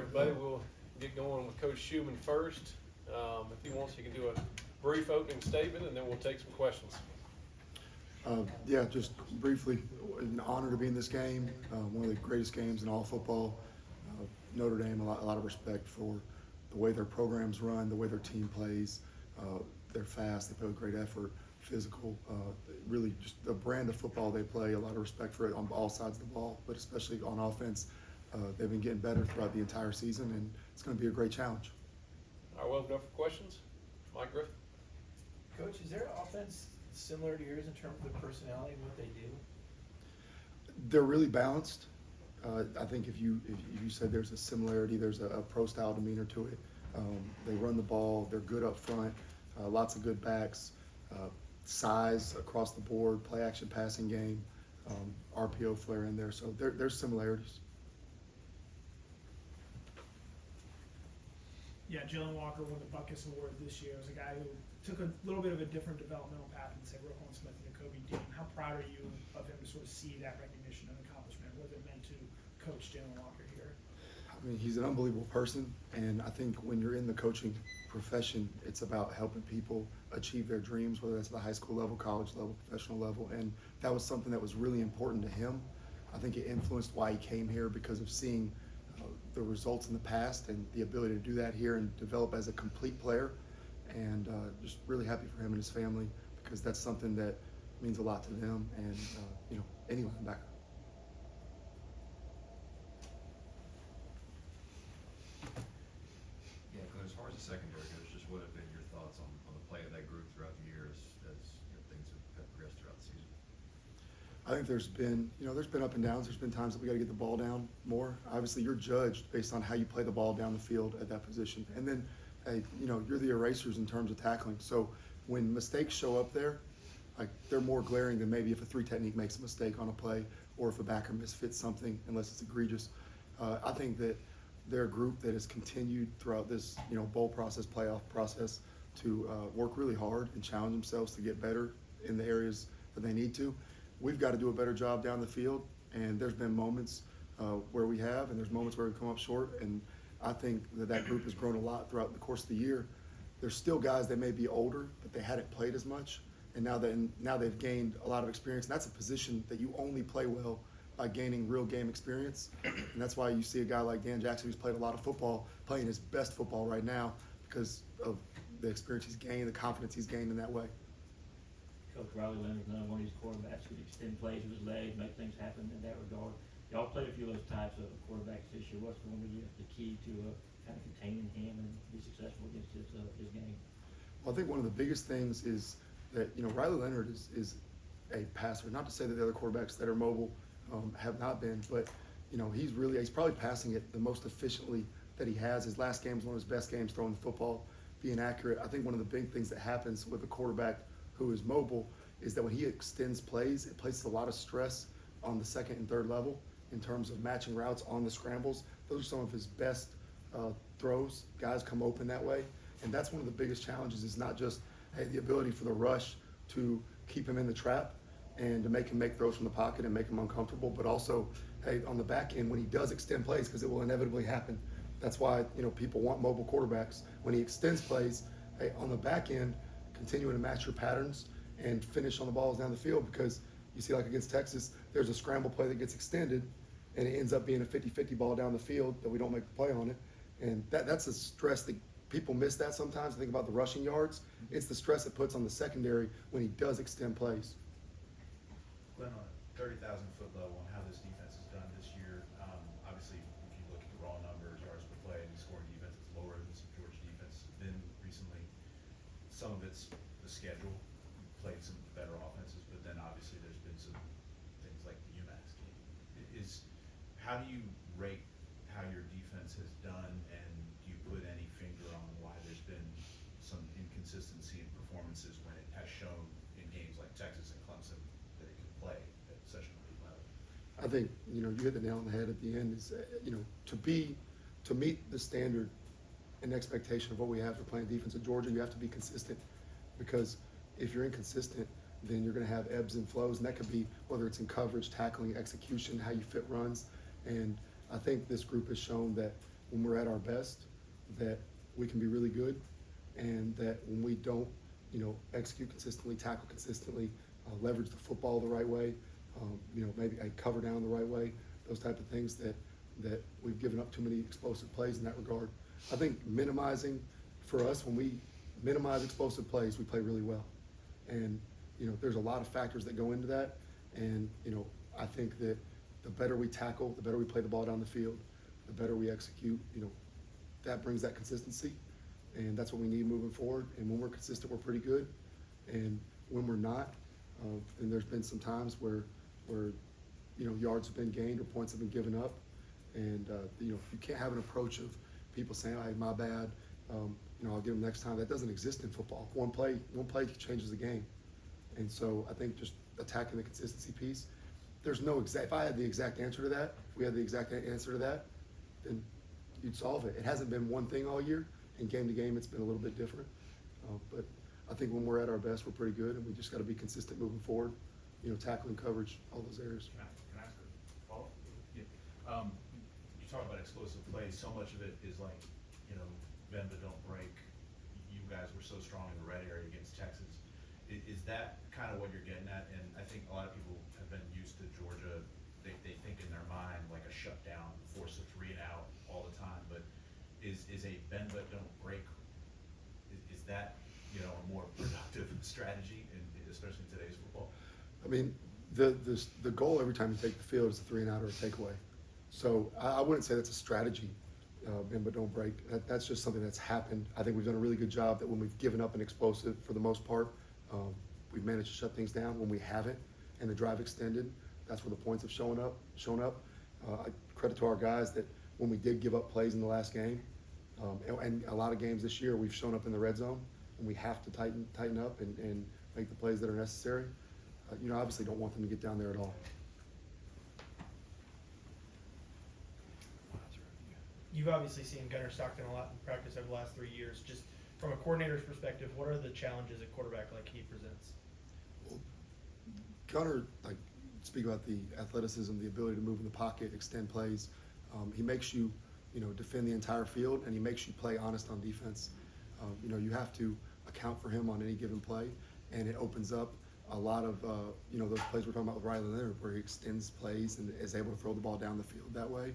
everybody. We'll get going with Coach Schumann first. If he wants, he can do a brief opening statement, and then we'll take some questions. Yeah, just briefly, an honor to be in this game, one of the greatest games in all football. Notre Dame, a lot of respect for the way their programs run, the way their team plays. They're fast, they play with great effort, physical, really just the brand of football they play, a lot of respect for it on all sides of the ball, but especially on offense. They've been getting better throughout the entire season, and it's going to be a great challenge. All right, well, no for questions. Mike Griffin. Coach, is their offense similar to yours in terms of personality and what they do? They're really balanced. I think if you said there's a similarity, there's a pro-style demeanor to it. They run the ball. They're good up front. Lots of good backs. Size across the board. Play action passing game. RPO flair in there. So there's similarities. Yeah, Jaylen Walker won the Buckus Award this year. It was a guy who took a little bit of a different developmental path than, say, Roquan Smith and Jacoby Dean. How proud are you of him to sort of see that recognition and accomplishment? What it meant to coach Jaylen Walker here? I mean, he's an unbelievable person, and I think when you're in the coaching profession, it's about helping people achieve their dreams, whether that's at the high school level, college level, professional level, and that was something that was really important to him. I think it influenced why he came here because of seeing the results in the past and the ability to do that here and develop as a complete player, and just really happy for him and his family because that's something that means a lot to them and any linebacker. Yeah, Coach, as far as the secondary goes, just what have been your thoughts on the play of that group throughout the year as things have progressed throughout the season? I think there's been up and downs. There's been times that we got to get the ball down more. Obviously, you're judged based on how you play the ball down the field at that position. And then, you're the erasers in terms of tackling. So when mistakes show up there, like they're more glaring than maybe if a three technique makes a mistake on a play or if a backer misfits something, unless it's egregious. I think that they're a group that has continued throughout this, bowl process, playoff process to work really hard and challenge themselves to get better in the areas that they need to. We've got to do a better job down the field, and there's been moments where we have, and there's moments where we come up short, and I think that group has grown a lot throughout the course of the year. There's still guys that may be older, but they hadn't played as much, and now they've gained a lot of experience, and that's a position that you only play well by gaining real game experience, and that's why you see a guy like Dan Jackson, who's played a lot of football, playing his best football right now because of the experience he's gained, the confidence he's gained in that way. Coach Riley Leonard's another one of these quarterbacks who extend plays with his legs, make things happen in that regard. Y'all played a few of those types of quarterbacks this year. What's going to be the key to kind of containing him and be successful against his game? Well, I think one of the biggest things is that, Riley Leonard is a passer. Not to say that the other quarterbacks that are mobile have not been, but, he's probably passing it the most efficiently that he has. His last game was one of his best games throwing the football, being accurate. I think one of the big things that happens with a quarterback who is mobile is that when he extends plays, it places a lot of stress on the second and third level in terms of matching routes on the scrambles. Those are some of his best throws. Guys come open that way, and that's one of the biggest challenges is not just, the ability for the rush to keep him in the trap and to make him make throws from the pocket and make him uncomfortable, but also, on the back end when he does extend plays, because it will inevitably happen. That's why, people want mobile quarterbacks. When he extends plays, on the back end, continuing to match your patterns and finish on the balls down the field, because you see, like against Texas, there's a scramble play that gets extended and it ends up being a 50-50 ball down the field that we don't make the play on it. And that's a stress that people miss that sometimes. Think about the rushing yards. It's the stress it puts on the secondary when he does extend plays. Glenn, on a 30,000-foot level and how this defense has done this year, obviously, if you look at the raw numbers, yards per play, and scoring defense, it's lower than some Georgia defense has been recently. Some of it's the schedule. You've played some better offenses, but then obviously there's been some things like the UMass game. How do you rate how your defense has done, and do you put any finger on why there's been some inconsistency in performances when it has shown in games like Texas and Clemson that it can play at such an elite level? I think, you hit the nail on the head at the end is, to meet the standard and expectation of what we have for playing defense at Georgia, you have to be consistent, because if you're inconsistent, then you're going to have ebbs and flows, and that could be whether it's in coverage, tackling, execution, how you fit runs. And I think this group has shown that when we're at our best, that we can be really good, and that when we don't, execute consistently, tackle consistently, leverage the football the right way, maybe a cover down the right way, those type of things that we've given up too many explosive plays in that regard. I think minimizing, for us, when we minimize explosive plays, we play really well. And, there's a lot of factors that go into that. And, I think that the better we tackle, the better we play the ball down the field, the better we execute, that brings that consistency. And that's what we need moving forward. And when we're consistent, we're pretty good. And when we're not, and there's been some times where yards have been gained or points have been given up. And, you can't have an approach of people saying, hey, my bad, I'll get them next time. That doesn't exist in football. One play changes the game. And so I think just attacking the consistency piece, there's no exact, if I had the exact answer to that, if we had the exact answer to that, then you'd solve it. It hasn't been one thing all year, and game to game it's been a little bit different. But I think when we're at our best, we're pretty good, and we just got to be consistent moving forward, tackling, coverage, all those areas. Can I ask a follow-up? Yeah. You talk about explosive plays, so much of it is like, bend but don't break. You guys were so strong in the red area against Texas. Is that kind of what you're getting at? And I think a lot of people have been used to Georgia. They think in their mind like a shutdown, force a 3 and out all the time. But is a bend but don't break, is that, a more productive strategy, especially in today's football? I mean, the goal every time you take the field is a 3 and out or a takeaway. So I wouldn't say that's a strategy, bend but don't break. That's just something that's happened. I think we've done a really good job that when we've given up an explosive, for the most part, we've managed to shut things down. When we haven't, and the drive extended, that's where the points have shown up. I credit to our guys that when we did give up plays in the last game, and a lot of games this year, we've shown up in the red zone, and we have to tighten up and make the plays that are necessary. Obviously don't want them to get down there at all. You've obviously seen Gunnar Stockton a lot in practice over the last 3 years. Just from a coordinator's perspective, what are the challenges a quarterback like he presents? Well, Gunnar, speak about the athleticism, the ability to move in the pocket, extend plays. He makes you, defend the entire field, and he makes you play honest on defense. You have to account for him on any given play, and it opens up a lot of, those plays we're talking about with Riley Leonard, where he extends plays and is able to throw the ball down the field that way.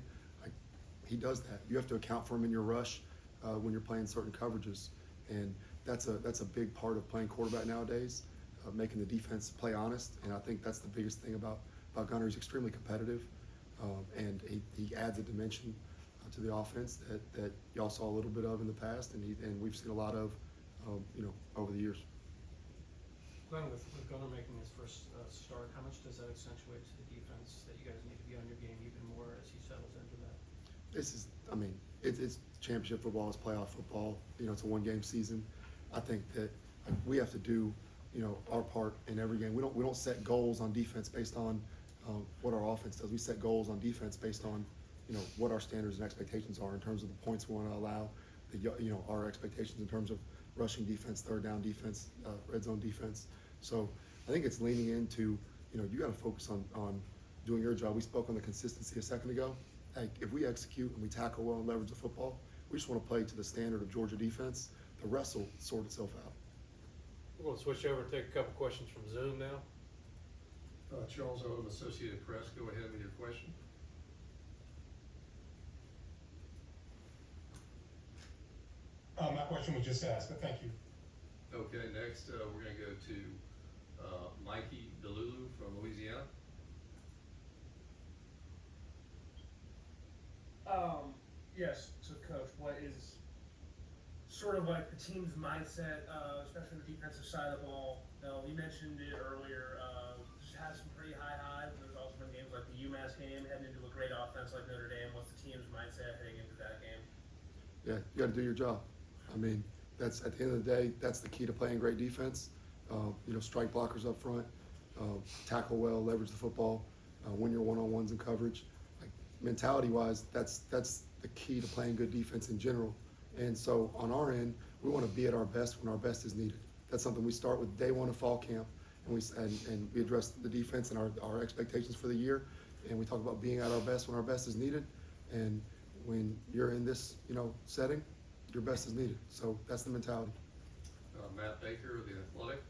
He does that. You have to account for him in your rush when you're playing certain coverages, and that's a big part of playing quarterback nowadays, making the defense play honest. And I think that's the biggest thing about Gunnar. He's extremely competitive, and he adds a dimension to the offense that y'all saw a little bit of in the past, and we've seen a lot of, over the years. Glenn, with Gunnar making his first start, how much does that accentuate to the defense that you guys need to be on your game even more as he settles into that? It's championship football, it's playoff football. It's a one-game season. I think that we have to do, our part in every game. We don't set goals on defense based on what our offense does. We set goals on defense based on, what our standards and expectations are in terms of the points we want to allow, our expectations in terms of rushing defense, third down defense, red zone defense. So I think it's leaning into, you got to focus on doing your job. We spoke on the consistency a second ago. If we execute and we tackle well and leverage the football, we just want to play to the standard of Georgia defense. The rest will sort itself out. We're going to switch over and take a couple questions from Zoom now. Charles Odom, Associated Press, go ahead with your question. My question was just asked, but thank you. Okay, next we're going to go to Mikey DeLulu from Louisiana. Yes, so Coach, what is sort of like the team's mindset, especially on the defensive side of the ball? You mentioned it earlier, just had some pretty high highs, and there's also been games like the UMass game, heading into a great offense like Notre Dame. What's the team's mindset heading into that game? Yeah, you got to do your job. I mean, that's at the end of the day, that's the key to playing great defense. Strike blockers up front, tackle well, leverage the football, win your one-on-ones in coverage. Mentality-wise, that's the key to playing good defense in general. And so on our end, we want to be at our best when our best is needed. That's something we start with day one of fall camp, and we address the defense and our expectations for the year, and we talk about being at our best when our best is needed. And when you're in this, setting, your best is needed. So that's the mentality. Matt Baker of the Athletic.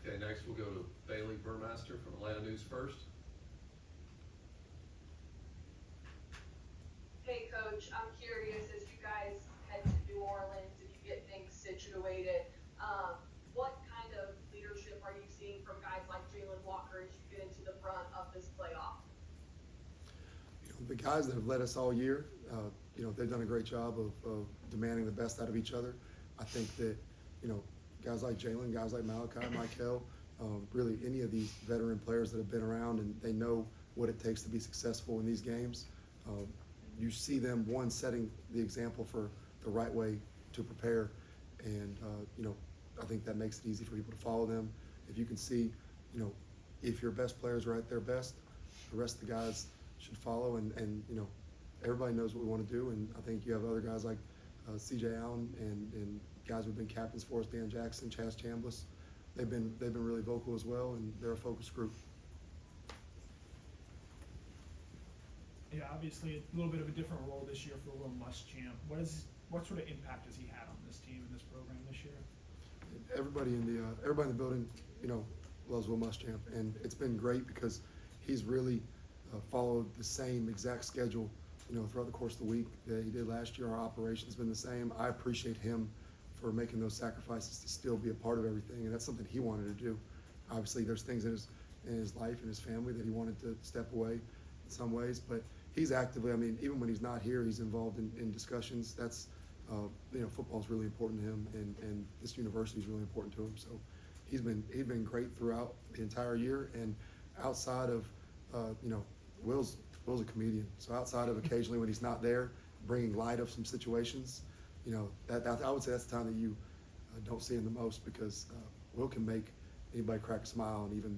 Okay, next we'll go to Bailey Burmaster from Atlanta News First. Hey, Coach, I'm curious, as you guys head to New Orleans, if you get things situated, what kind of leadership are you seeing from guys like Jaylen Walker as you get into the front of this playoff? The guys that have led us all year, they've done a great job of demanding the best out of each other. I think that, guys like Jaylen, guys like Malachi, Kiel, really any of these veteran players that have been around and they know what it takes to be successful in these games. You see them, one, setting the example for the right way to prepare. And, I think that makes it easy for people to follow them. If you can see, if your best players are at their best, the rest of the guys should follow. And everybody knows what we want to do. And I think you have other guys like C.J. Allen and guys who've been captains for us, Dan Jackson, Chaz Chambliss. They've been really vocal as well, and they're a focus group. Yeah, obviously a little bit of a different role this year for Will Muschamp. What sort of impact has he had on this team and this program this year? Everybody in the building, loves Will Muschamp, and it's been great because he's really followed the same exact schedule, throughout the course of the week that he did last year. Our operation's been the same. I appreciate him for making those sacrifices to still be a part of everything, and that's something he wanted to do. Obviously, there's things in his life and his family that he wanted to step away in some ways, but he's actively, even when he's not here, he's involved in discussions. That's, football is really important to him, and this university is really important to him. So he's been great throughout the entire year, and outside of, Will's a comedian. So outside of occasionally when he's not there, bringing light of some situations, that I would say that's the time that you don't see him the most, because Will can make anybody crack a smile in even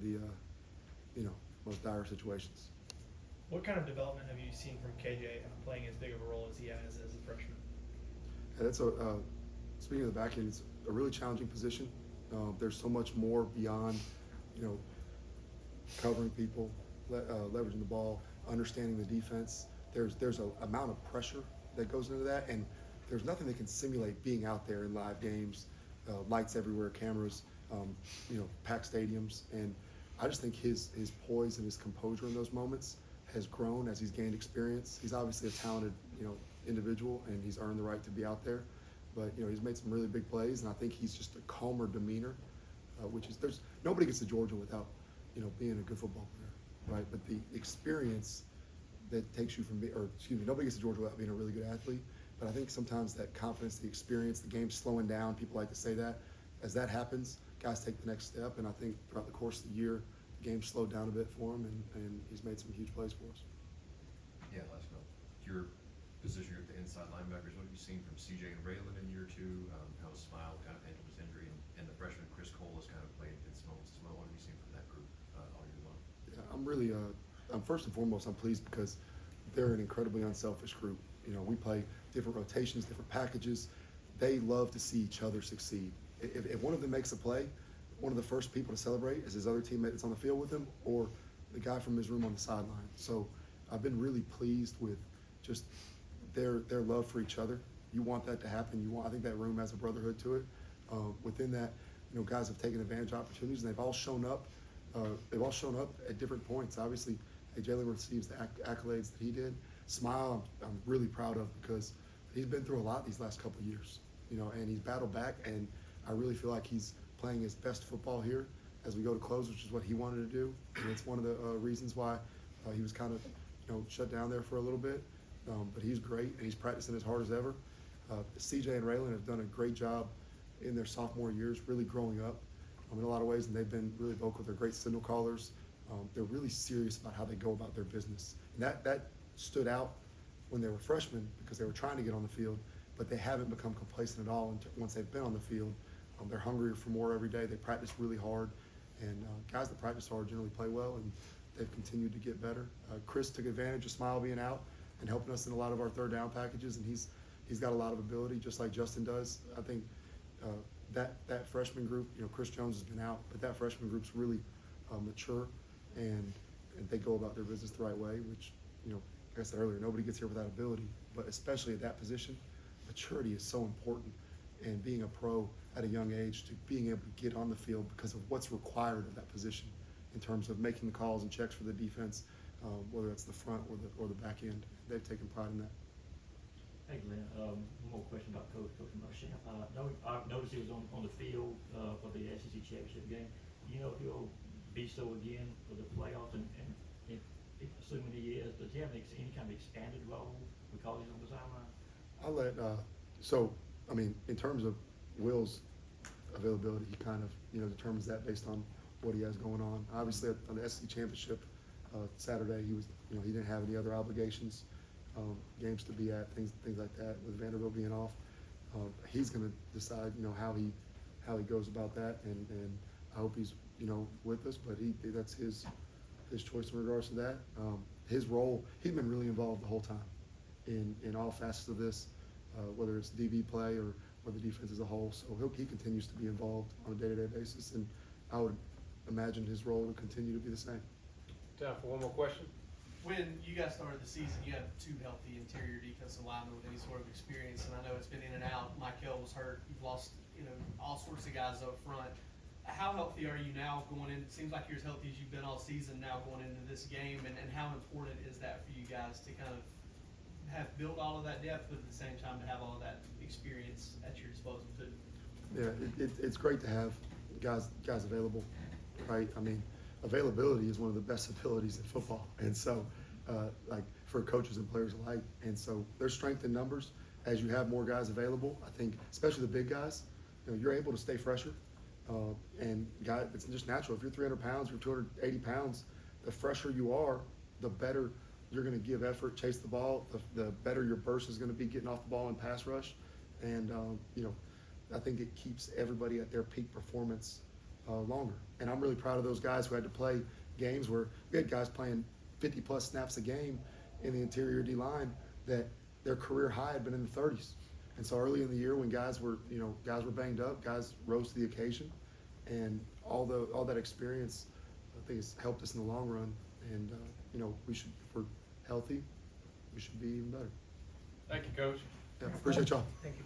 the most dire situations. What kind of development have you seen from KJ playing as big of a role as he has as a freshman? Yeah, that's speaking of the back end, it's a really challenging position. There's so much more beyond, covering people, leveraging the ball, understanding the defense. There's an amount of pressure that goes into that, and there's nothing that can simulate being out there in live games, lights everywhere, cameras, packed stadiums. And I just think his poise and his composure in those moments has grown as he's gained experience. He's obviously a talented, individual, and he's earned the right to be out there. But, he's made some really big plays, and I think he's just a calmer demeanor, nobody gets to Georgia without, being a good football player, right? But the experience that takes you from nobody gets to Georgia without being a really good athlete. But I think sometimes that confidence, the experience, the game's slowing down, people like to say that. As that happens, guys take the next step, and I think throughout the course of the year, the game slowed down a bit for him, and he's made some huge plays for us. Yeah, let's go. Your position at the inside linebackers, what have you seen from C.J. and Raylan in year two? How Smile kind of handled his injury, and the freshman Chris Cole has kind of played in some moments as well. What have you seen from that group all year long? Yeah, I'm really, first and foremost, I'm pleased because they're an incredibly unselfish group. We play different rotations, different packages. They love to see each other succeed. If one of them makes a play, one of the first people to celebrate is his other teammate that's on the field with him, or the guy from his room on the sideline. So I've been really pleased with just their love for each other. You want that to happen. I think that room has a brotherhood to it. Within that, guys have taken advantage of opportunities, and they've all shown up. At different points. Obviously, Jaylen receives the accolades that he did. Smile, I'm really proud of, because he's been through a lot these last couple of years, and he's battled back, and I really feel like he's playing his best football here as we go to close, which is what he wanted to do, and it's one of the reasons why he was kind of, shut down there for a little bit, but he's great, and he's practicing as hard as ever. CJ and Raylan have done a great job in their sophomore years, really growing up in a lot of ways, and they've been really vocal. They're great signal callers. They're really serious about how they go about their business, and that stood out when they were freshmen because they were trying to get on the field, but they haven't become complacent at all once they've been on the field. They're hungrier for more every day. They practice really hard, and guys that practice hard generally play well, and they've continued to get better. Chris took advantage of Smile being out and helping us in a lot of our third down packages, and he's got a lot of ability, just like Justin does. I think that freshman group, you know, Chris Jones has been out, but that freshman group's really mature, and they go about their business the right way, which, you know, like I said earlier, nobody gets here without ability, but especially at that position, maturity is so important. And being a pro at a young age, to being able to get on the field because of what's required of that position in terms of making the calls and checks for the defense, whether it's the front or the back end, they've taken pride in that. Hey Glenn, one more question about Coach Muschamp. I noticed he was on the field for the SEC championship game. You know if he'll be so again for the playoffs, and if assuming he is, does he have any kind of expanded role because he's on the sideline? I'll let, so, I mean, in terms of Will's availability, he kind of, you know, determines that based on what he has going on. Obviously, on the SEC championship Saturday, he was, you know, he didn't have any other obligations, games to be at, things like that. With Vanderbilt being off, he's going to decide, you know, how he goes about that, and I hope he's, you know, with us. But that's his choice in regards to that. His role, he's been really involved the whole time in all facets of this, whether it's DB play or the defense as a whole. So he continues to be involved on a day-to-day basis, and I would imagine his role will continue to be the same. Time for one more question. When you guys started the season, you had 2 healthy interior defensive linemen with any sort of experience, and I know it's been in and out. Kiel was hurt. You've lost, you know, all sorts of guys up front. How healthy are you now going in? It seems like you're as healthy as you've been all season now going into this game, and how important is that for you guys to kind of have built all of that depth, but at the same time to have all of that experience at your disposal too? Yeah, it's great to have guys available, right? I mean, availability is one of the best abilities in football, and so like for coaches and players alike. And so there's strength in numbers as you have more guys available. I think especially the big guys, you know, you're able to stay fresher. And it's just natural. If you're 300 pounds, you're 280 pounds, the fresher you are, the better you're going to give effort, chase the ball, the better your burst is going to be getting off the ball in pass rush. And, you know, I think it keeps everybody at their peak performance longer. And I'm really proud of those guys who had to play games where we had guys playing 50-plus snaps a game in the interior D-line that their career high had been in the 30s. And so early in the year when guys were banged up, guys rose to the occasion. And all that experience, I think, has helped us in the long run. And, you know, if we're healthy, we should be even better. Thank you, Coach. Yeah, appreciate y'all. Thank you.